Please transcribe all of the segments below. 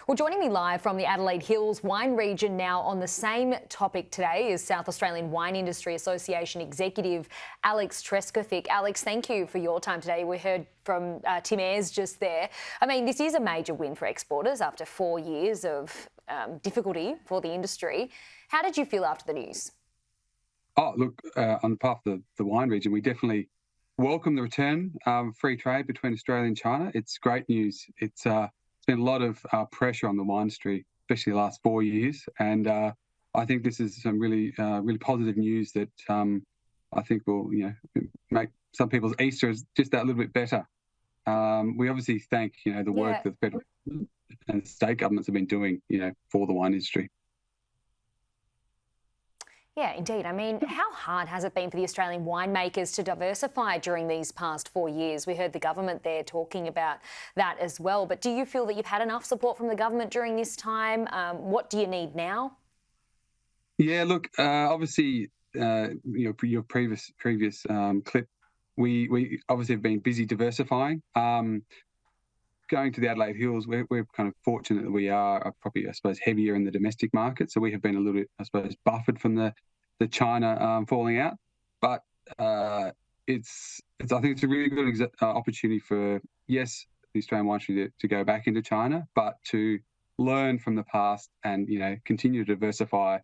Well, joining me live from the Adelaide Hills wine region now on the same topic today is South Australian Wine Industry Association Executive Alex Trescowthick. Alex, thank you for your time today. We heard from Tim Ayres just there. I mean, this is a major win for exporters after 4 years of difficulty for the industry. How did you feel after the news? Oh, look, on behalf of the wine region, we definitely welcome the return of free trade between Australia and China. It's great news. It's been a lot of pressure on the wine industry, especially the last 4 years. And I think this is some really positive news that I think will, make some people's Easter just that little bit better. We obviously thank, the work that the federal and state governments have been doing, for the wine industry. Yeah, indeed. I mean, how hard has it been for the Australian winemakers to diversify during these past 4 years? We heard the government there talking about that as well. But do you feel that you've had enough support from the government during this time? What do you need now? Yeah, look, obviously, your previous clip, we obviously have been busy diversifying. Going to the Adelaide Hills, we're kind of fortunate that we are probably, I suppose, heavier in the domestic market. So we have been a little bit, I suppose, buffered from the China falling out. But I think it's a really good opportunity for, yes, the Australian wine industry to go back into China, but to learn from the past and, continue to diversify,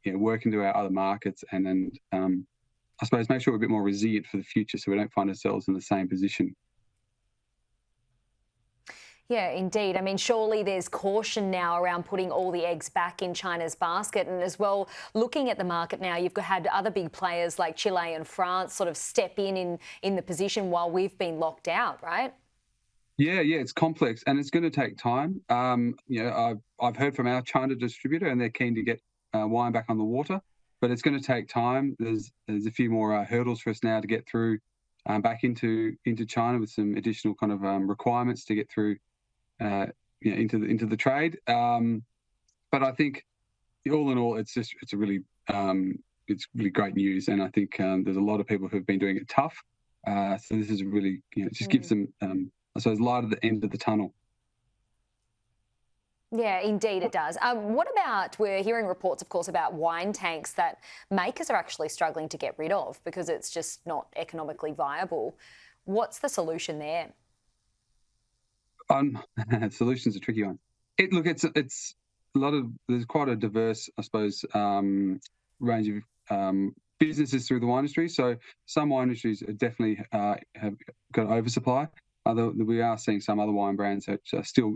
work into our other markets and then, I suppose, make sure we're a bit more resilient for the future so we don't find ourselves in the same position. Yeah, indeed. I mean, surely there's caution now around putting all the eggs back in China's basket. And as well, looking at the market now, you've had other big players like Chile and France sort of step in the position while we've been locked out, right? Yeah, it's complex and it's going to take time. I've heard from our China distributor and they're keen to get wine back on the water, but it's going to take time. There's a few more hurdles for us now to get through back into China with some additional kind of requirements to get through into the trade. But I think all in all, it's really great news, and I think there's a lot of people who've been doing it tough. So this is really, it just gives them, I suppose, light at the end of the tunnel. Yeah, indeed it does. What about, we're hearing reports, of course, about wine tanks that makers are actually struggling to get rid of because it's just not economically viable. What's the solution there? Solution's a tricky one. It's a lot of, there's quite a diverse, I suppose, range of businesses through the wine industry. So some wine industries definitely have got oversupply. We are seeing some other wine brands that are still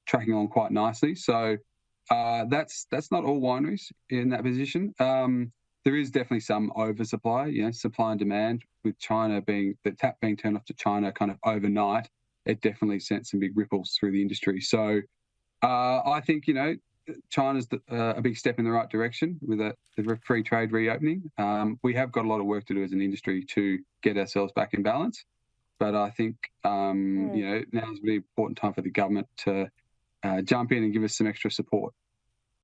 tracking on quite nicely. So that's not all wineries in that position. There is definitely some oversupply, supply and demand, with China the tap being turned off to China kind of overnight. It definitely sent some big ripples through the industry. So I think, China's a big step in the right direction with the free trade reopening. We have got a lot of work to do as an industry to get ourselves back in balance. But I think, now is a really important time for the government to jump in and give us some extra support.